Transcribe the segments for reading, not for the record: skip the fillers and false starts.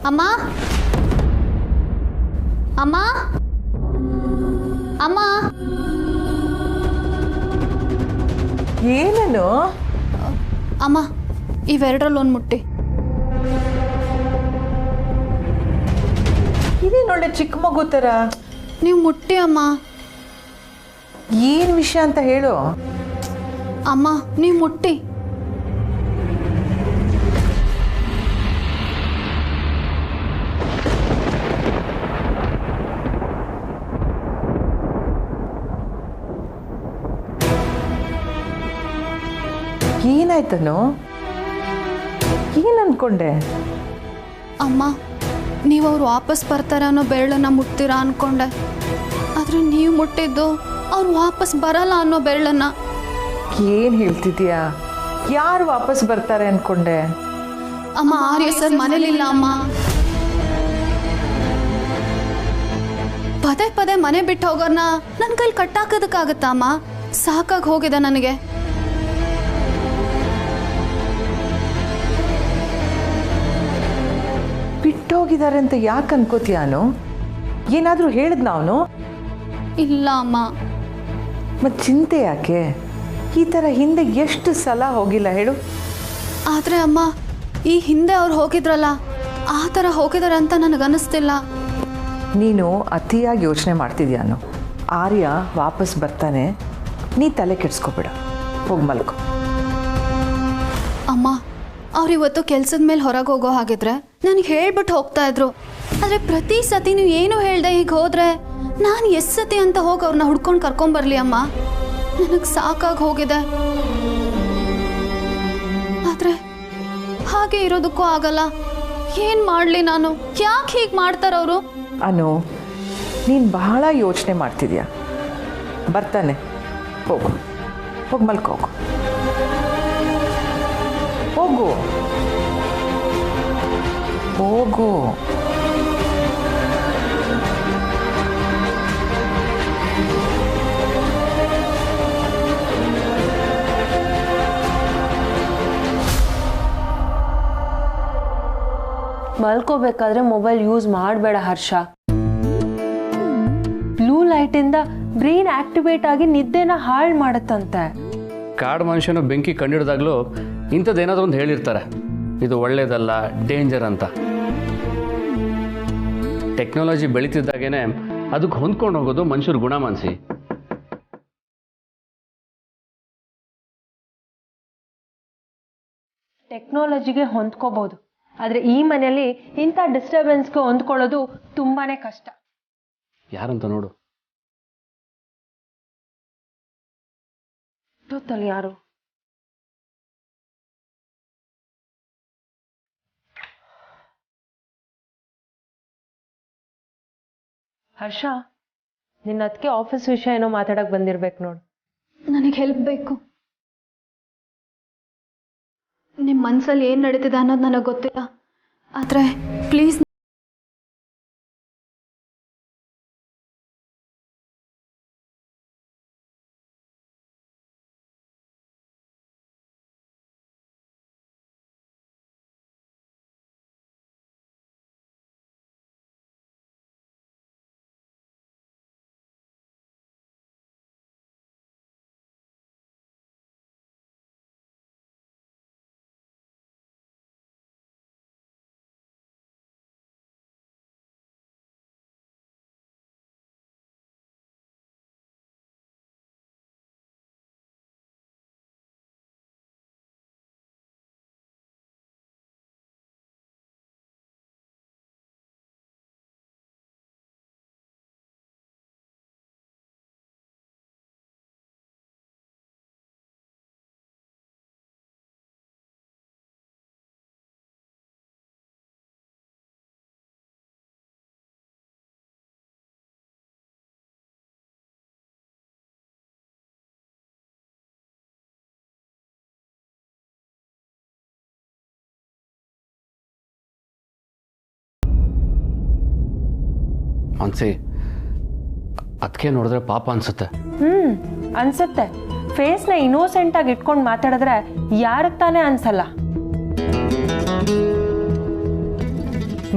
ಅಮ್ಮ ಅಮ್ಮ ಅಮ್ಮ ಏನನು ಅಮ್ಮ ಇವೆರಡರಲ್ಲಿ ಒಂದು ಮುಟ್ಟಿ. ಇದೇನು ಒಳ್ಳೆ ಚಿಕ್ಕ ಮಗು ಥರ. ನೀವು ಮುಟ್ಟಿ ಅಮ್ಮ. ಏನು ವಿಷಯ ಅಂತ ಹೇಳು. ಅಮ್ಮ ನೀವು ಮುಟ್ಟಿ. ಏನಾಯ್ತನು? ಏನು ಅನ್ಕೊಂಡೆ? ಅಮ್ಮ ನೀವು ಅವ್ರು ವಾಪಸ್ ಬರ್ತಾರೆ ಅನ್ನೋ ಬೆರಳನ್ನ ಮುಟ್ತೀರಾ ಅನ್ಕೊಂಡೆ, ಆದರೆ ನೀವು ಮುಟ್ಟಿದ್ದು ಅವ್ರು ವಾಪಸ್ ಬರಲ್ಲ ಅನ್ನೋ ಬೆರಳನ್ನ. ಏನು ಹೇಳ್ತಿದ್ಯಾ? ಯಾರು ವಾಪಸ್ ಬರ್ತಾರೆ ಅನ್ಕೊಂಡೆ? ಅಮ್ಮ ಆರ್ಯ ಸರ್ ಮನೇಲಿಲ್ಲ ಅಮ್ಮ. ಪದೇ ಪದೇ ಮನೆ ಬಿಟ್ಟು ಹೋಗೋರ್ನ ನನ್ನ ಕೈಲಿ ಕಟ್ಟಾಕೋದಕ್ಕಾಗತ್ತಾ ಅಮ್ಮ? ಸಾಕಾಗಿ ಹೋಗಿದೆ ನನಗೆ. ಬಿಟ್ಟೋಗಿದ್ದಾರೆ ಅಂತ ಯಾಕೆ ಅನ್ಕೋತೀಯಾನು? ಏನಾದರೂ ಹೇಳಿದ್ನ ಅವನು? ಇಲ್ಲ ಅಮ್ಮ. ಮತ್ತು ಚಿಂತೆ ಯಾಕೆ? ಈ ಥರ ಹಿಂದೆ ಎಷ್ಟು ಸಲ ಹೋಗಿಲ್ಲ ಹೇಳು? ಆದರೆ ಅಮ್ಮ ಈ ಹಿಂದೆ ಅವ್ರು ಹೋಗಿದ್ರಲ್ಲ, ಆ ಥರ ಹೋಗಿದ್ದಾರೆ ಅಂತ ನನಗನ್ನಿಸ್ತಿಲ್ಲ. ನೀನು ಅತಿಯಾಗಿ ಯೋಚನೆ ಮಾಡ್ತಿದ್ಯಾನು. ಆರ್ಯ ವಾಪಸ್ ಬರ್ತಾನೆ, ನೀ ತಲೆ ಕೆಡಿಸ್ಕೊಬೇಡ. ಹೋಗಿ ಮಲ್ಕೊ. ಅಮ್ಮ ಅವ್ರಿವತ್ತು ಕೆಲ್ಸದ ಮೇಲೆ ಹೊರಗೆ ಹೋಗೋ ಹಾಗಿದ್ರೆ ನನಗೆ ಹೇಳ್ಬಿಟ್ಟು ಹೋಗ್ತಾ ಇದ್ರು. ಆದರೆ ಪ್ರತಿ ಸತಿ ನೀವು ಏನು ಹೇಳ್ದೆ ಹೀಗೆ ಹೋದರೆ ನಾನು ಎಷ್ಟು ಸತಿ ಅಂತ ಹೋಗಿ ಅವ್ರನ್ನ ಹುಡ್ಕೊಂಡು ಕರ್ಕೊಂಬರ್ಲಿ ಅಮ್ಮ? ನನಗೆ ಸಾಕಾಗಿ ಹೋಗಿದೆ. ಆದರೆ ಹಾಗೆ ಇರೋದಕ್ಕೂ ಆಗಲ್ಲ. ಏನು ಮಾಡಲಿ ನಾನು? ಯಾಕೆ ಹೀಗೆ ಮಾಡ್ತಾರವರು? ಅನು, ನೀನು ಬಹಳ ಯೋಚನೆ ಮಾಡ್ತಿದ್ಯಾ. ಬರ್ತಾನೆ, ಹೋಗು. ಹೋಗಿ ಮಲ್ಕೋ. ಹೋಗು ಹೋಗು. ಮಲ್ಕೋಬೇಕಾದ್ರೆ ಮೊಬೈಲ್ ಯೂಸ್ ಮಾಡಬೇಡ ಹರ್ಷ. ಬ್ಲೂ ಲೈಟಿಂದ ಬ್ರೈನ್ ಆಕ್ಟಿವೇಟ್ ಆಗಿ ನಿದ್ದೆನ ಹಾಳು ಮಾಡುತ್ತಂತೆ. ಕಾಡು ಮನುಷ್ಯನು ಬೆಂಕಿ ಕಂಡಿಡ್ದಾಗಲೂ ಇಂಥದ್ದೇನಾದರೂ ಒಂದು ಹೇಳಿರ್ತಾರೆ, ಇದು ಒಳ್ಳೇದಲ್ಲ, ಡೇಂಜರ್ ಅಂತ. ಟೆಕ್ನಾಲಜಿ ಬೆಳೀತಿದ್ದಾಗೇನೆ ಅದಕ್ಕೆ ಹೊಂದ್ಕೊಂಡು ಹೋಗೋದು ಮನುಷ್ಯರ ಗುಣ ಮಾನಸಿ. ಟೆಕ್ನಾಲಜಿಗೆ ಹೊಂದ್ಕೋಬಹುದು, ಆದರೆ ಈ ಮನೆಯಲ್ಲಿ ಇಂಥ ಡಿಸ್ಟರ್ಬೆನ್ಸ್ಗೆ ಹೊಂದ್ಕೊಳ್ಳೋದು ತುಂಬಾನೇ ಕಷ್ಟ. ಯಾರಂತ ನೋಡು. ಗೊತ್ತಲ್ಲ ಯಾರು? ಹರ್ಷ, ನಿನ್ನ ಅದಕ್ಕೆ ಆಫೀಸ್ ವಿಷಯ ಏನೋ ಮಾತಾಡಕ್ ಬಂದಿರ್ಬೇಕು ನೋಡು. ನನಗೆ ಹೆಲ್ಪ್ ಬೇಕು. ನಿಮ್ಮ ಮನಸ್ಸಲ್ಲಿ ಏನು ನಡೀತಿದೆ ಅನ್ನೋದು ನನಗೆ ಗೊತ್ತಿಲ್ಲ, ಆದರೆ ಪ್ಲೀಸ್ ಅನ್ಸಿ ಅದಕ್ಕೆ ನೋಡಿದ್ರೆ ಪಾಪ ಅನ್ಸುತ್ತೆ. ಅನ್ಸುತ್ತೆ. ಫೇಸ್ನ ಇನ್ನೋಸೆಂಟ್ ಆಗಿ ಇಟ್ಕೊಂಡು ಮಾತಾಡಿದ್ರೆ ಯಾರಿಗೆ ತಾನೇ ಅನ್ಸಲ್ಲ.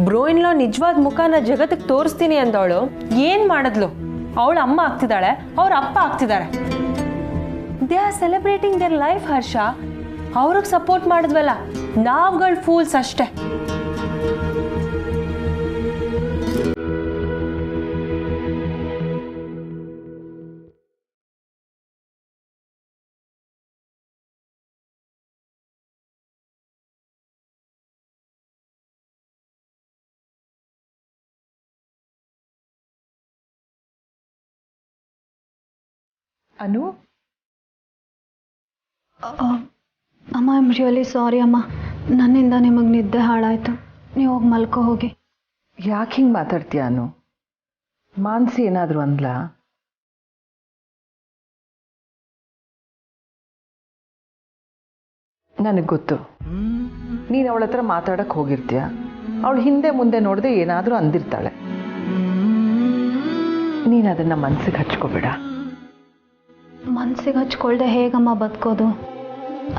ಬ್ರೋ ಇನ್ಲಾ ನಿಜವಾದ ಮುಖನ ಜಗತ್ತಿಗೆ ತೋರಿಸ್ತೀನಿ ಅಂದವಳು ಏನ್ ಮಾಡಿದ್ಲು? ಅವಳ ಅಮ್ಮ ಆಗ್ತಿದ್ದಾಳೆ, ಅವ್ರ ಅಪ್ಪ ಆಗ್ತಿದ್ದಾರೆ. They are celebrating their life. Harsha, ಅವ್ರಿಗೆ ಸಪೋರ್ಟ್ ಮಾಡಿದ್ವಲ್ಲ, ನಾವ್ಗಳು ಫೂಲ್ಸ್ ಅಷ್ಟೇ. ಅನು, ಅಮ್ಮ, ಐ ಆಮ್ ರಿಯಲಿ ಸಾರಿ ಅಮ್ಮ. ನನ್ನಿಂದ ನಿಮಗೆ ನಿದ್ದೆ ಹಾಳಾಯಿತು. ನೀವು ಹೋಗಿ ಮಲ್ಕೋ ಹೋಗಿ. ಯಾಕೆ ಹಿಂಗೆ ಮಾತಾಡ್ತೀಯ ಅನು? ಮಾನ್ಸಿ ಏನಾದರೂ ಅಂದ್ಲಾ? ನನಗೆ ಗೊತ್ತು, ನೀನು ಅವಳ ಹತ್ರ ಮಾತಾಡಕ್ಕೆ ಹೋಗಿರ್ತೀಯ. ಅವಳು ಹಿಂದೆ ಮುಂದೆ ನೋಡದೆ ಏನಾದರೂ ಅಂದಿರ್ತಾಳೆ. ನೀನು ಅದನ್ನು ಮನಸ್ಸಿಗೆ ಹಚ್ಕೋಬೇಡ. ಮನಸ್ಸಿಗೆ ಹಚ್ಕೊಳ್ದೆ ಹೇಗಮ್ಮ ಬದುಕೋದು?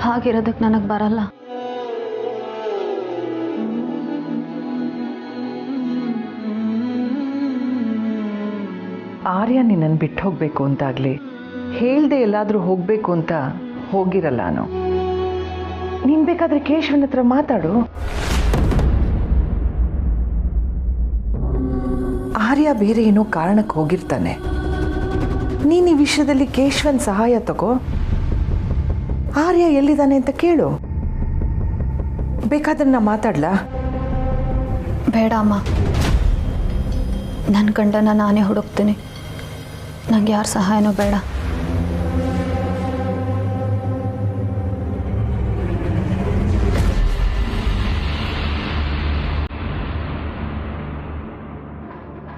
ಹಾಗಿರೋದಕ್ಕೆ ನನಗೆ ಬರಲ್ಲ. ಆರ್ಯ ನಿನ್ನನ್ನು ಬಿಟ್ಟು ಹೋಗಬೇಕು ಅಂತಾಗಲಿ, ಹೇಳ್ದೆ ಎಲ್ಲಾದರೂ ಹೋಗಬೇಕು ಅಂತ ಹೋಗಿರಲ್ಲ ನಾನು. ನೀನು ಬೇಕಾದರೆ ಕೇಶವನ ಹತ್ರ ಮಾತಾಡು. ಆರ್ಯ ಬೇರೆ ಏನೋ ಕಾರಣಕ್ಕೆ ಹೋಗಿರ್ತಾನೆ. ನೀನು ಈ ವಿಷಯದಲ್ಲಿ ಕೇಶವನ್ ಸಹಾಯ ತಗೋ. ಆರ್ಯ ಎಲ್ಲಿದ್ದಾನೆ ಅಂತ ಕೇಳು. ಬೇಕಾದ್ರೆ ನಾ ಮಾತಾಡ್ಲಾ? ಬೇಡ ಅಮ್ಮ, ನನ್ನ ಗಂಡನ ನಾನೇ ಹುಡುಕ್ತೀನಿ. ನಂಗೆ ಯಾರ ಸಹಾಯನೂ ಬೇಡ.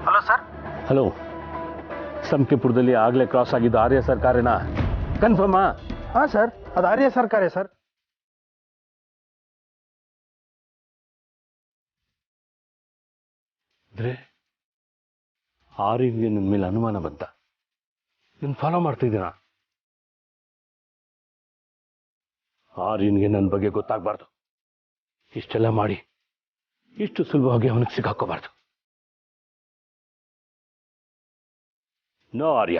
Hello sir. ಹಲೋ, ಸಂಕೆಪುರದಲ್ಲಿ ಆಗಲೇ ಕ್ರಾಸ್ ಆಗಿದ್ದು ಆರ್ಯ ಸರ್ಕಾರೇನಾ? ಕನ್ಫರ್ಮಾ? ಹಾಂ ಸರ್, ಅದು ಆರ್ಯ ಸರ್ಕಾರೇ ಸರ್. ಅಂದ್ರೆ ಆರ್ಯನ್ಗೆ ನನ್ನ ಮೇಲೆ ಅನುಮಾನ ಬಂತ. ನಾನು ಫಾಲೋ ಮಾಡ್ತಿದ್ದೀನ. ಆರ್ಯನ್ಗೆ ನನ್ನ ಬಗ್ಗೆ ಗೊತ್ತಾಗಬಾರ್ದು. ಇಷ್ಟೆಲ್ಲ ಮಾಡಿ ಇಷ್ಟು ಸುಲಭವಾಗಿ ಅವನಿಗೆ ಸಿಕ್ಕಾಕೋಬಾರ್ದು. ನೋ ಆರ್ಯ,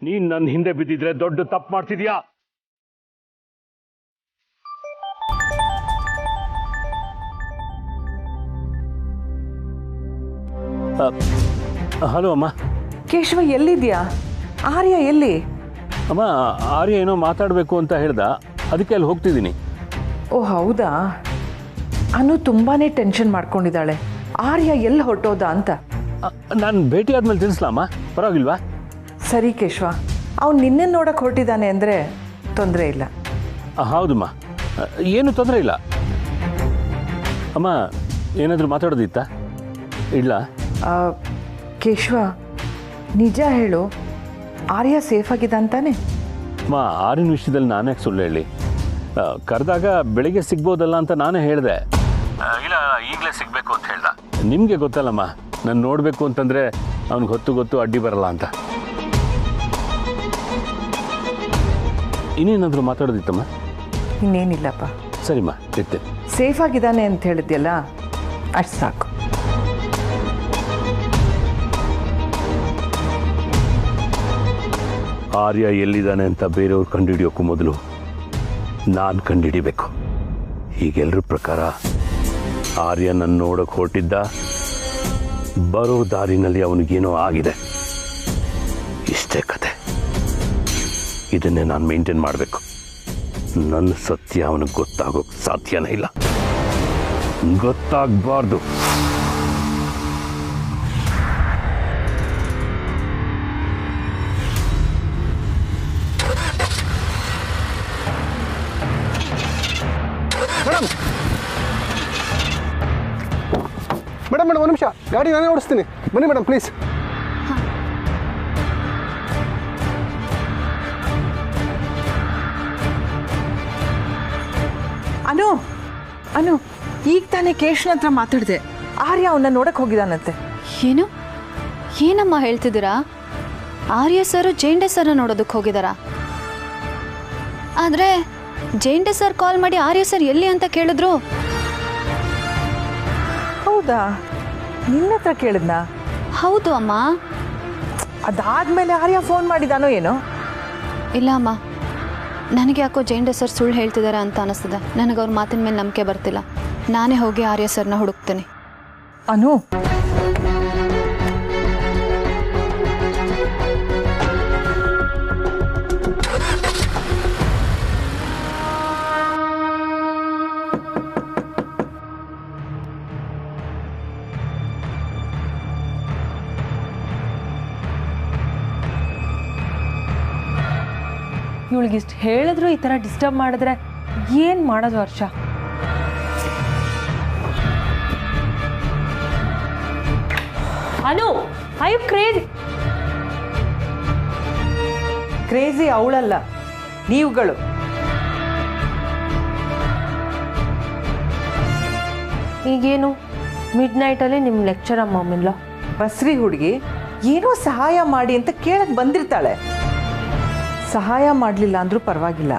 ನೀನ್ ನನ್ನ ಹಿಂದೆ ಬಿದ್ದಿದ್ರೆ ದೊಡ್ಡ ತಪ್ಪು ಮಾಡ್ತಿದ್ಯಾ. ಹಲೋ ಅಮ್ಮ. ಕೇಶವ ಎಲ್ಲಿದ್ಯಾ? ಆರ್ಯ ಎಲ್ಲಿ? ಅಮ್ಮ, ಆರ್ಯ ಏನೋ ಮಾತಾಡಬೇಕು ಅಂತ ಹೇಳ್ದ, ಅದಕ್ಕೆ ಅಲ್ಲಿ ಹೋಗ್ತಿದ್ದೀನಿ. ಓ ಹೌದಾ? ಅನು ತುಂಬಾನೇ ಟೆನ್ಷನ್ ಮಾಡ್ಕೊಂಡಿದ್ದಾಳೆ. ಆರ್ಯ ಎಲ್ಲಿ ಹೊರಟೋದ ಅಂತ. ನಾನು ಭೇಟಿ ಆದ್ಮೇಲೆ ತಿಳಿಸ್ಲಾಮ? ಪರವಾಗಿಲ್ವಾ? ಸರಿ ಕೇಶವ, ಅವ್ನು ನಿನ್ನೆ ನೋಡಕ್ಕೆ ಹೊರಟಿದ್ದಾನೆ ಅಂದರೆ ತೊಂದರೆ ಇಲ್ಲ. ಹೌದಮ್ಮ, ಏನು ತೊಂದರೆ ಇಲ್ಲ. ಅಮ್ಮ, ಏನಾದರೂ ಮಾತಾಡೋದಿತ್ತಾ? ಇಲ್ಲ. ಕೇಶವ, ನಿಜ ಹೇಳು, ಆರ್ಯ ಸೇಫ್ ಆಗಿದ್ದ ಅಂತಾನೆ? ಅಮ್ಮ, ಆರ್ಯನ ವಿಷಯದಲ್ಲಿ ನಾನೇ ಸುಳ್ಳು ಹೇಳಿ? ಕರೆದಾಗ ಬೆಳಿಗ್ಗೆ ಸಿಗ್ಬೋದಲ್ಲ ಅಂತ ನಾನೇ ಹೇಳಿದೆ. ಇಲ್ಲ, ಈಗಲೇ ಸಿಗಬೇಕು ಅಂತ ಹೇಳ್ದ. ನಿಮಗೆ ಗೊತ್ತಲ್ಲಮ್ಮ, ನಾನು ನೋಡಬೇಕು ಅಂತಂದರೆ ಅವ್ನಿಗೆ ಗೊತ್ತು ಅಡ್ಡಿ ಬರಲ್ಲ ಅಂತ. ಇನ್ನೇನಾದರೂ ಮಾತಾಡೋದಿತ್ತಮ್ಮ? ಇನ್ನೇನಿಲ್ಲಪ್ಪ. ಸರಿಮ್ಮ, ಇರ್ತೇನೆ. ಸೇಫ್ ಆಗಿದ್ದಾನೆ ಅಂತ ಹೇಳಿದ್ಯಲ್ಲ, ಅಷ್ಟು ಸಾಕು. ಆರ್ಯ ಎಲ್ಲಿದ್ದಾನೆ ಅಂತ ಬೇರೆಯವ್ರು ಕಂಡುಹಿಡಿಯೋಕ್ಕೂ ಮೊದಲು ನಾನು ಕಂಡುಹಿಡಿಬೇಕು. ಹೀಗೆಲ್ಲರ ಪ್ರಕಾರ ಆರ್ಯ ನನ್ನ ನೋಡೋಕೆ ಹೊರಟಿದ್ದ. ಬರೋ ದಾರಿನಲ್ಲಿ ಅವನಿಗೇನೋ ಆಗಿದೆ. ಇಷ್ಟೇ ಕತೆ. ಇದನ್ನೇ ನಾನು ಮೇಂಟೈನ್ ಮಾಡಬೇಕು. ನನ್ನ ಸತ್ಯ ಅವನಿಗೆ ಗೊತ್ತಾಗೋಕ್ಕೆ ಸಾಧ್ಯನೇ ಇಲ್ಲ. ಗೊತ್ತಾಗಬಾರ್ದು. ಮೇಡಮ್ ಒಂದು ನಿಮಿಷ, ಗಾಡಿ ನಾನೇ ಓಡಿಸ್ತೀನಿ. ಬನ್ನಿ ಮೇಡಮ್ ಪ್ಲೀಸ್. ಅನು, ಈಗ ತಾನೇ ಕೇಶವನ ಹತ್ರ ಮಾತಾಡಿದೆ. ಆರ್ಯ ಅವನ್ನ ನೋಡಕ್ಕೆ ಹೋಗಿದ್ದಾನಂತೆ. ಏನು? ಏನಮ್ಮ ಹೇಳ್ತಿದ್ದೀರಾ? ಆರ್ಯ ಸರ್ ಜೈಂಡೆ ಸರ್ ನೋಡೋದಕ್ಕೆ ಹೋಗಿದ್ದಾರಾ? ಆದರೆ ಜೈಂಡೆ ಸರ್ ಕಾಲ್ ಮಾಡಿ ಆರ್ಯ ಸರ್ ಎಲ್ಲಿ ಅಂತ ಕೇಳಿದ್ರು. ಹೌದು, ಹೌದಾ, ನಿನ್ನ ಹತ್ರ ಕೇಳಿದ್ನಾ? ಹೌದು ಅಮ್ಮ. ಅದಾದ್ಮೇಲೆ ಆರ್ಯ ಫೋನ್ ಮಾಡಿದಾನೋ ಏನೋ? ಇಲ್ಲ ಅಮ್ಮ, ನನಗೆ ಯಾಕೋ ಜೈಂಡೆ ಸರ್ ಸುಳ್ಳು ಹೇಳ್ತಿದ್ದಾರೆ ಅಂತ ಅನಿಸ್ತದೆ. ನನಗೆ ಅವ್ರ ಮಾತಿನ ಮೇಲೆ ನಂಬಿಕೆ ಬರ್ತಿಲ್ಲ. ನಾನೇ ಹೋಗಿ ಆರ್ಯ ಸರ್ನ ಹುಡುಕ್ತೀನಿ. ಅನು, ಇವಳಿಗಿಷ್ಟು ಹೇಳಿದ್ರು ಈ ಥರ ಡಿಸ್ಟರ್ಬ್ ಮಾಡಿದ್ರೆ ಏನು ಮಾಡೋದು ಹರ್ಷ? ಅನು, ಐ ಯು ಕ್ರೇಜಿ? ಕ್ರೇಜಿ ಅವಳಲ್ಲ, ನೀವುಗಳು. ಈಗೇನು ಮಿಡ್ ನೈಟಲ್ಲಿ ನಿಮ್ಮ ಲೆಕ್ಚರ್ ಅಮ್ಮಲ್ಲ ಬಸ್ರಿ ಹುಡುಗಿ ಏನೋ ಸಹಾಯ ಮಾಡಿ ಅಂತ ಕೇಳಕ್ ಬಂದಿರ್ತಾಳೆ. ಸಹಾಯ ಮಾಡಲಿಲ್ಲ ಅಂದ್ರೂ ಪರವಾಗಿಲ್ಲ,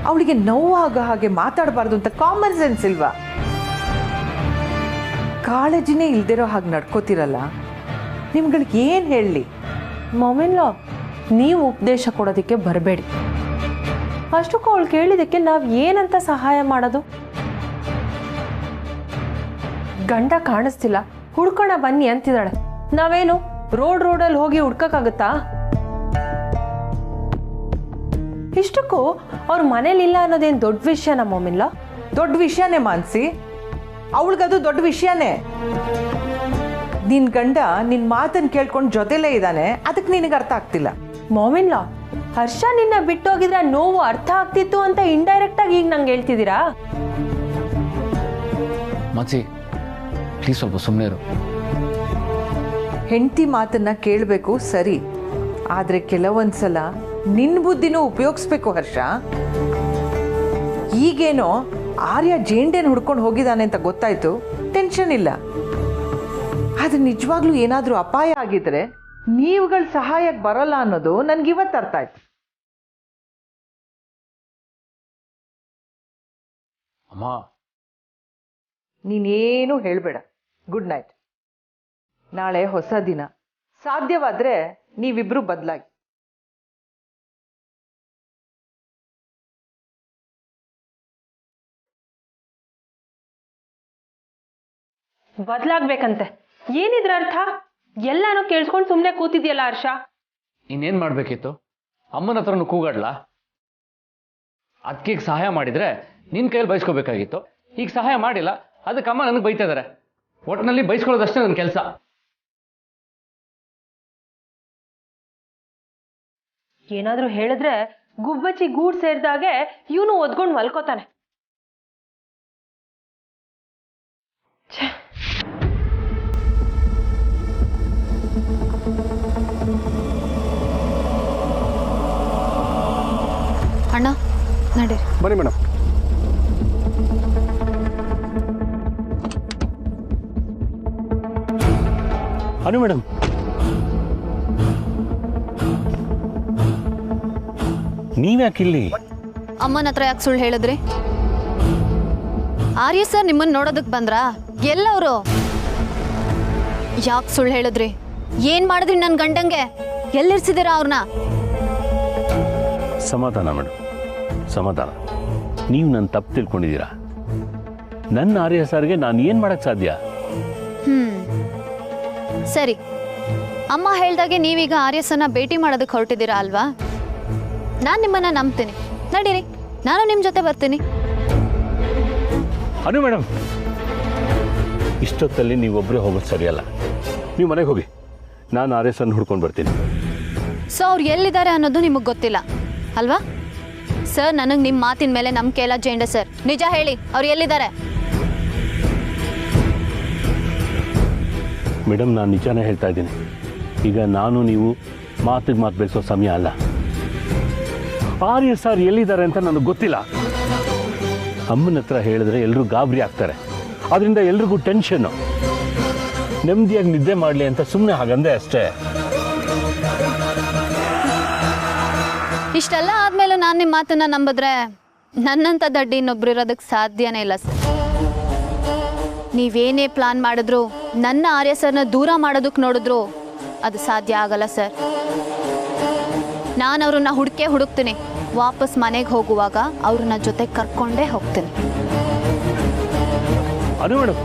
ಅವಳಿಗೆ ನೋವಾಗ ಹಾಗೆ ಮಾತಾಡಬಾರ್ದು ಅಂತ ಕಾಮನ್ ಸೆನ್ಸ್ ಇಲ್ವಾ? ಕಾಳಜಿನೇ ಇಲ್ದಿರೋ ಹಾಗೆ ನಡ್ಕೋತಿರಲ್ಲ, ನಿಮ್ಗಳಿಗೆ ಏನು ಹೇಳಲಿ? ಮೊಮೆಲ್ಲ ನೀವು ಉಪದೇಶ ಕೊಡೋದಕ್ಕೆ ಬರಬೇಡಿ. ಅಷ್ಟಕ್ಕೂ ಅವಳು ಕೇಳಿದ್ದಕ್ಕೆ ನಾವು ಏನಂತ ಸಹಾಯ ಮಾಡೋದು? ಗಂಡ ಕಾಣಿಸ್ತಿಲ್ಲ, ಹುಡ್ಕೋಣ ಬನ್ನಿ ಅಂತಿದ್ದಾಳೆ. ನಾವೇನು ರೋಡಲ್ಲಿ ಹೋಗಿ ಹುಡ್ಕಕ್ಕಾಗತ್ತಾ? ಇಷ್ಟಕ್ಕೂ ಅವ್ರ ಮನೇಲಿಲ್ಲ ಅನ್ನೋದೇನು ದೊಡ್ಡ ವಿಷಯ ನಮ್ಮಮ್ಮಿಲ್ಲ? ದೊಡ್ಡ ವಿಷಯನೇ ಮಾನ್ಸಿ, ಅವಳಿಗದು ದೊಡ್ಡ ವಿಷಯನೇ. ನಿನ್ ಗಂಡ ನಿನ್ ಮಾತನ್ನು ಕೇಳ್ಕೊಂಡು ಜೊತೆಲೇ ಇದ್ದಾನೆ, ಅದಕ್ಕೆ ನಿನಗೆ ಅರ್ಥ ಆಗ್ತಿಲ್ಲ. ಮೊಮಿನ್ಲಾ, ಹರ್ಷ ನಿನ್ನ ಬಿಟ್ಟೋಗಿದ್ರೆ ನೋವು ಅರ್ಥ ಆಗ್ತಿತ್ತು ಅಂತ ಇಂಡೈರೆಕ್ಟ್ ಆಗಿ ಈಗ ನಂಗೆ ಹೇಳ್ತಿದ್ದೀರಾ? ಮಾನ್ಸಿ ಪ್ಲೀಸ್ ಸ್ವಲ್ಪ ಸುಮ್ಮನೆ ಇರು. ಹೆಂಡತಿ ಮಾತನ್ನ ಕೇಳಬೇಕು ಸರಿ, ಆದ್ರೆ ಕೆಲವೊಂದ್ಸಲ ನಿನ್ ಬುದ್ಧಿನೂ ಉಪಯೋಗಿಸ್ಬೇಕು ಹರ್ಷ. ಈಗೇನೋ ಆರ್ಯ ಜೇಂಡೇನ್ ಹುಡ್ಕೊಂಡು ಹೋಗಿದ್ದಾನೆ ಅಂತ ಗೊತ್ತಾಯ್ತು, ಟೆನ್ಷನ್ ಇಲ್ಲ. ಆದ್ರೆ ನಿಜವಾಗ್ಲೂ ಏನಾದ್ರೂ ಅಪಾಯ ಆಗಿದ್ರೆ ನೀವುಗಳ ಸಹಾಯಕ್ಕೆ ಬರಲ್ಲ ಅನ್ನೋದು ನನ್ಗಿವತ್ತು ಅರ್ಥ ಆಯ್ತು. ಅಮ್ಮ, ನೀನೇನು ಹೇಳ್ಬೇಡ. Good night. ನಾಳೆ ಹೊಸ ದಿನ, ಸಾಧ್ಯವಾದ್ರೆ ನೀವಿಬ್ರು ಬದಲಾಗಿ. ಬದಲಾಗ್ಬೇಕಂತೆ? ಏನಿದ್ರ ಅರ್ಥ? ಎಲ್ಲಾನು ಕೇಳಿಸ್ಕೊಂಡು ಸುಮ್ಮನೆ ಕೂತಿದ್ಯಲ್ಲ ಹರ್ಷ. ಇನ್ನೇನು ಮಾಡಬೇಕಿತ್ತು? ಅಮ್ಮನ ಹತ್ರನೂ ಕೂಗಾಡ್ಲಾ? ಅದಕ್ಕೆ ಸಹಾಯ ಮಾಡಿದರೆ ನಿನ್ನ ಕೈಯಲ್ಲಿ ಬಯಸ್ಕೋಬೇಕಾಗಿತ್ತು. ಈಗ ಸಹಾಯ ಮಾಡಿಲ್ಲ, ಅದಕ್ಕೆ ಅಮ್ಮ ನನಗೆ ಬೈತಾ ಇದ್ದಾರೆ. ಒಟ್ಟಿನಲ್ಲಿ ಬೈಸ್ಕೊಳ್ಳೋದಷ್ಟೇ ನನ್ನ ಕೆಲಸ. ಏನಾದ್ರೂ ಹೇಳಿದ್ರೆ ಗುಬ್ಬಚ್ಚಿ ಗೂಡ್ ಸೇರಿದಾಗೆ ಇವನು ಒದ್ಕೊಂಡು ಮಲ್ಕೋತಾನೆ. ಅಣ್ಣ ನಡೀರಿ. ಬನ್ನಿ ಮೇಡಮ್. ಅನು ಮೇಡಮ್, ನೀವ್ಯಾಕಿಲ್ಲಿ? ಅಮ್ಮನ ಹತ್ರ ಯಾಕೆ ಸುಳ್ಳು ಹೇಳಿದ್ರಿ? ಆರ್ಯ ಸರ್ ನಿಮ್ಮನ್ನ ನೋಡೋದಕ್ಕೆ ಬಂದ್ರಾ? ಎಲ್ಲವರು? ಯಾಕೆ ಸುಳ್ಳು ಹೇಳಿದ್ರಿ? ಏನ್ ಮಾಡಿದ್ರಿ ನನ್ನ ಗಂಡಂಗೆ? ಎಲ್ಲಿರ್ಸಿದ್ದೀರಾ ಅವ್ರನ್ನ? ಸಮಾಧಾನ ಮೇಡಮ್, ಸಮಾಧಾನ. ನೀವು ನನ್ನ ತಪ್ಪು ತಿಳ್ಕೊಂಡಿದ್ದೀರಾ. ನನ್ನ ಆರ್ಯ ಸರ್ಗೆ ನಾನು ಏನು ಮಾಡಕ್ಕೆ ಸಾಧ್ಯ? ಸರಿ, ಅಮ್ಮ ಹೇಳ್ದಾಗೆ ನೀವೀಗ ಆರ್ಯ ಸರ್ನ ಭೇಟಿ ಮಾಡೋದಕ್ಕೆ ಹೊರಟಿದ್ದೀರಾ ಅಲ್ವಾ? ನಾನು ನಿಮ್ಮನ್ನ ನಂಬ್ತೀನಿ. ನಡೀರಿ, ನಾನು ನಿಮ್ಮ ಜೊತೆ ಬರ್ತೀನಿ. ಅನು ಮೇಡಮ್, ಇಷ್ಟೊತ್ತಲ್ಲಿ ನೀವೊಬ್ಬರೇ ಹೋಗೋದು ಸರಿಯಲ್ಲ. ನೀವು ಮನೆಗೆ ಹೋಗಿ, ನಾನು ಆರ್ಯ ಸರ್ನ ಹುಡ್ಕೊಂಡು ಬರ್ತೀನಿ. ಸೊ ಅವ್ರು ಎಲ್ಲಿದ್ದಾರೆ ಅನ್ನೋದು ನಿಮಗೆ ಗೊತ್ತಿಲ್ಲ ಅಲ್ವಾ? ಸರ್, ನನಗೆ ನಿಮ್ಮ ಮಾತಿನ ಮೇಲೆ ನಂಬಿಕೆ ಇಲ್ಲ ಜೇಂಡೆ ಸರ್. ನಿಜ ಹೇಳಿ, ಅವ್ರು ಎಲ್ಲಿದ್ದಾರೆ? ಮೇಡಮ್, ನಾನು ನಿಜಾನೇ ಹೇಳ್ತಾ ಇದ್ದೀನಿ. ಈಗ ನಾನು ನೀವು ಮಾತಿಗೆ ಮಾತು ಬೆಳೆಸೋ ಸಮಯ ಅಲ್ಲ. ಆರ್ಯ ಸರ್ ಎಲ್ಲಿದ್ದಾರೆ ಅಂತ ನನಗೆ ಗೊತ್ತಿಲ್ಲ. ಅಮ್ಮನ ಹತ್ರ ಹೇಳಿದ್ರೆ ಎಲ್ಲರೂ ಗಾಬರಿ ಆಗ್ತಾರೆ, ಅದರಿಂದ ಎಲ್ರಿಗೂ ಟೆನ್ಷನ್ನು. ನೆಮ್ಮದಿಯಾಗಿ ನಿದ್ದೆ ಮಾಡಲಿ ಅಂತ ಸುಮ್ಮನೆ ಹಾಗಂದೆ ಅಷ್ಟೇ. ಇಷ್ಟೆಲ್ಲ ಆದ್ಮೇಲೂ ನಾನು ನಿಮ್ಮ ಮಾತನ್ನ ನಂಬಿದ್ರೆ ನನ್ನಂಥ ದಡ್ಡಿ ಇನ್ನೊಬ್ರು ಇರೋದಕ್ಕೆ ಸಾಧ್ಯನೇ ಇಲ್ಲ ಸರ್. ನೀವೇನೇ ಪ್ಲಾನ್ ಮಾಡಿದ್ರು ನನ್ನ ಆರ್ಯ ಸರ್ನ ದೂರ ಮಾಡೋದಕ್ಕೆ ನೋಡಿದ್ರು ಅದು ಸಾಧ್ಯ ಆಗಲ್ಲ ಸರ್. ನಾನು ಅವ್ರನ್ನ ಹುಡುಕ್ತೀನಿ. ವಾಪಸ್ ಮನೆಗೆ ಹೋಗುವಾಗ ಅವ್ರನ್ನ ಜೊತೆ ಕರ್ಕೊಂಡೇ ಹೋಗ್ತೀನಿ. ಅನು ಮೇಡಮ್,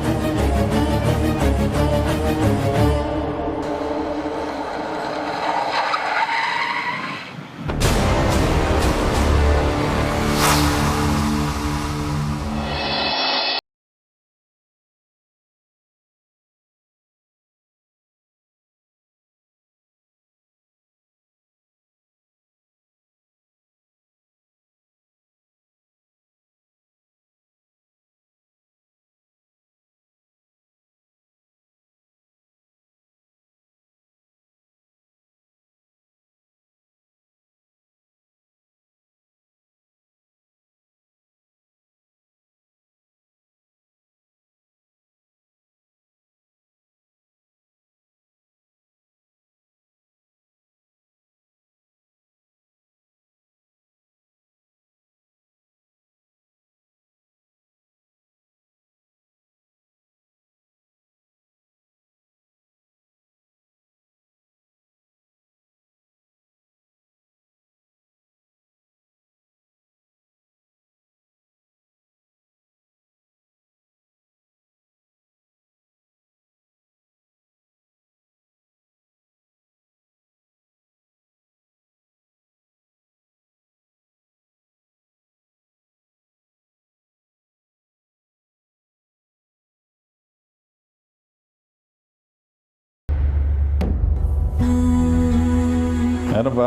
ಏನಪ್ಪ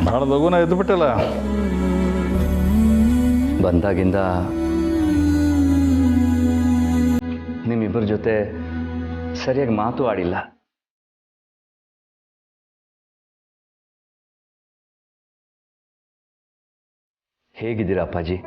ಭಾಳ ಲಘುನ ಎದ್ದು ಬಿಟ್ಟಲ್ಲ. ಬಂದಾಗಿಂದ ನಿಮ್ಮಿಬ್ಬರ ಜೊತೆ ಸರಿಯಾಗಿ ಮಾತು ಆಡಿಲ್ಲ. ಹೇಗಿದ್ದೀರಾ ಅಪ್ಪಾಜಿ?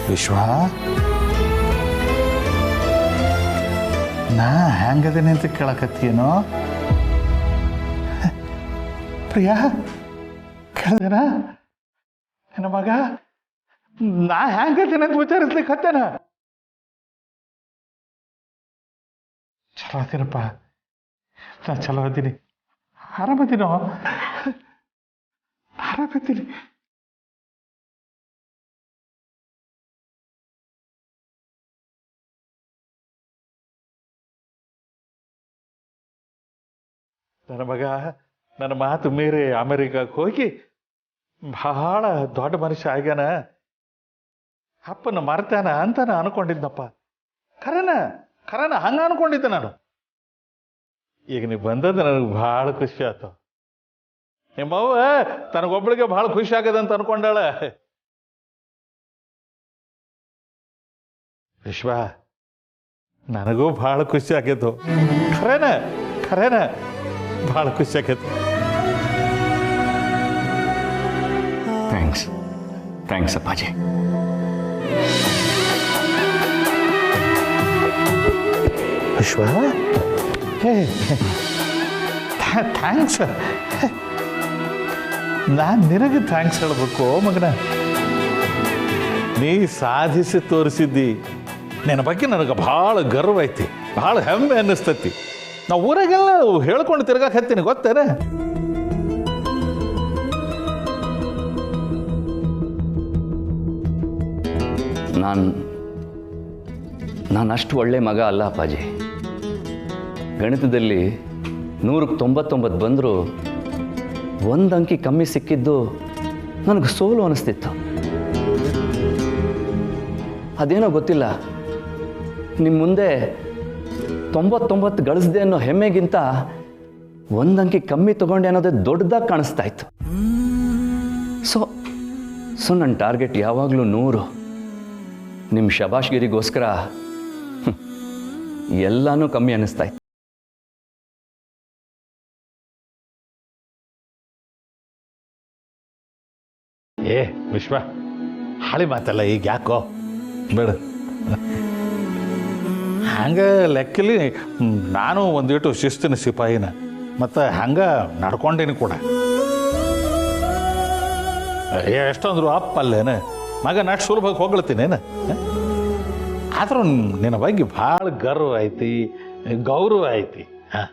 ವಿಶ್ವ, ನಾ ಹೆಂಗದೇನೆ ಅಂತ ಕೇಳಕತ್ತೀನೋ? ಪ್ರಿಯಾ ಕೇಳ್ದೇನ? ನನ್ನ ಮಗ ನಾ ಹೆಂಗದೇನೆ ಅಂತ ವಿಚಾರಿಸ್ಲಿಕ್ಕೆ ಹತ್ತೇನ? ಚಲೋ ಅದೀನಪ್ಪ, ನಾ ಚಲೋ ಅದ್ದೀನಿ, ಆರಾಮದೀನೋ? ಆರಾಮದ್ದೀನಿ. ನನ್ನ ಮಗ ನನ್ನ ಮಾತು ಮೀರಿ ಅಮೆರಿಕಕ್ಕೆ ಹೋಗಿ ಬಹಳ ದೊಡ್ಡ ಮನುಷ್ಯ ಆಗ್ಯಾನ, ಅಪ್ಪನ ಮರ್ತಾನ ಅಂತ ನಾನು ಅನ್ಕೊಂಡಿದ್ನಪ್ಪ. ಖರೇನ ಹಂಗ ಅನ್ಕೊಂಡಿದ್ದೆ ನಾನು. ಈಗ ನೀವು ಬಂದದ್ದು ನನಗೆ ಭಾಳ ಖುಷಿ ಆಯ್ತು. ನಿಮ್ಮವ್ವ ತನಗೊಬ್ಬಳಿಗೆ ಭಾಳ ಖುಷಿ ಆಗದಂತ ಅನ್ಕೊಂಡಾಳ. ವಿಶ್ವ, ನನಗೂ ಭಾಳ ಖುಷಿ ಆಗೈತು. ಖರೇನ ಭಾಳ ಖುಷಿ ಆಗೈತು. ಥ್ಯಾಂಕ್ಸ್ ಅಪ್ಪಾಜಿ. ವಿಶ್ವ, ಥ್ಯಾಂಕ್ಸ್. ನಾನು ನಿನಗೆ ಥ್ಯಾಂಕ್ಸ್ ಹೇಳ್ಬೇಕು ಮಗನ. ನೀ ಸಾಧಿಸಿ ತೋರಿಸಿದ್ದಿ. ನಿನ್ನ ಬಗ್ಗೆ ನನಗೆ ಭಾಳ ಗರ್ವ ಐತಿ, ಭಾಳ ಹೆಮ್ಮೆ ಅನ್ನಿಸ್ತೈತಿ. ನಾವು ಊರಾಗೆಲ್ಲ ಹೇಳ್ಕೊಂಡು ತಿರ್ಗಾಕ್ ಹತ್ತೀನಿ, ಗೊತ್ತೇನೆ? ನಾನು ಅಷ್ಟು ಒಳ್ಳೆ ಮಗ ಅಲ್ಲ ಅಪ್ಪಾಜಿ. ಗಣಿತದಲ್ಲಿ 100ಕ್ಕೆ 99 ಬಂದರೂ ಒಂದು ಅಂಕಿ ಕಮ್ಮಿ ಸಿಕ್ಕಿದ್ದು ನನಗೆ ಸೋಲು ಅನಿಸ್ತಿತ್ತು. ಅದೇನೋ ಗೊತ್ತಿಲ್ಲ, ನಿಮ್ಮ ಮುಂದೆ 99 ಗಳಿಸ್ದೆ ಅನ್ನೋ ಹೆಮ್ಮೆಗಿಂತ ಒಂದು ಅಂಕಿ ಕಮ್ಮಿ ತಗೊಂಡೆ ಅನ್ನೋದೇ ದೊಡ್ಡದಾಗಿ ಕಾಣಿಸ್ತಾ ಇತ್ತು. ಸೊ ನನ್ನ ಟಾರ್ಗೆಟ್ ಯಾವಾಗಲೂ 100. ನಿಮ್ಮ ಶಬಾಷ್ಗಿರಿಗೋಸ್ಕರ ಎಲ್ಲನೂ ಕಮ್ಮಿ ಅನ್ನಿಸ್ತಾ ಇತ್ತು. ವಿಶ್ವ, ಹಾಳಿ ಮಾತಲ್ಲ ಈಗ ಯಾಕೋ? ಬೇಡ. ಹಂಗೆ ಲೆಕ್ಕಲಿ ನಾನು ಒಂದಿಟ್ಟು ಶಿಸ್ತಿನ ಸಿಪಾಯಿನ, ಮತ್ತು ಹಂಗೆ ನಡ್ಕೊಂಡೀನಿ ಕೂಡ. ಎಷ್ಟಂದ್ರು ಅಪ್ಪ ಅಲ್ಲೇನ ಮಗ ನಟ್ ಸುಲಭಕ್ಕೆ ಹೋಗ್ಲತ್ತೀನೇನು. ಆದ್ರೂ ನಿನ್ನ ಬಗ್ಗೆ ಭಾಳ ಗರ್ವ ಐತಿ, ಗೌರವ ಐತಿ. ಹಾಂ,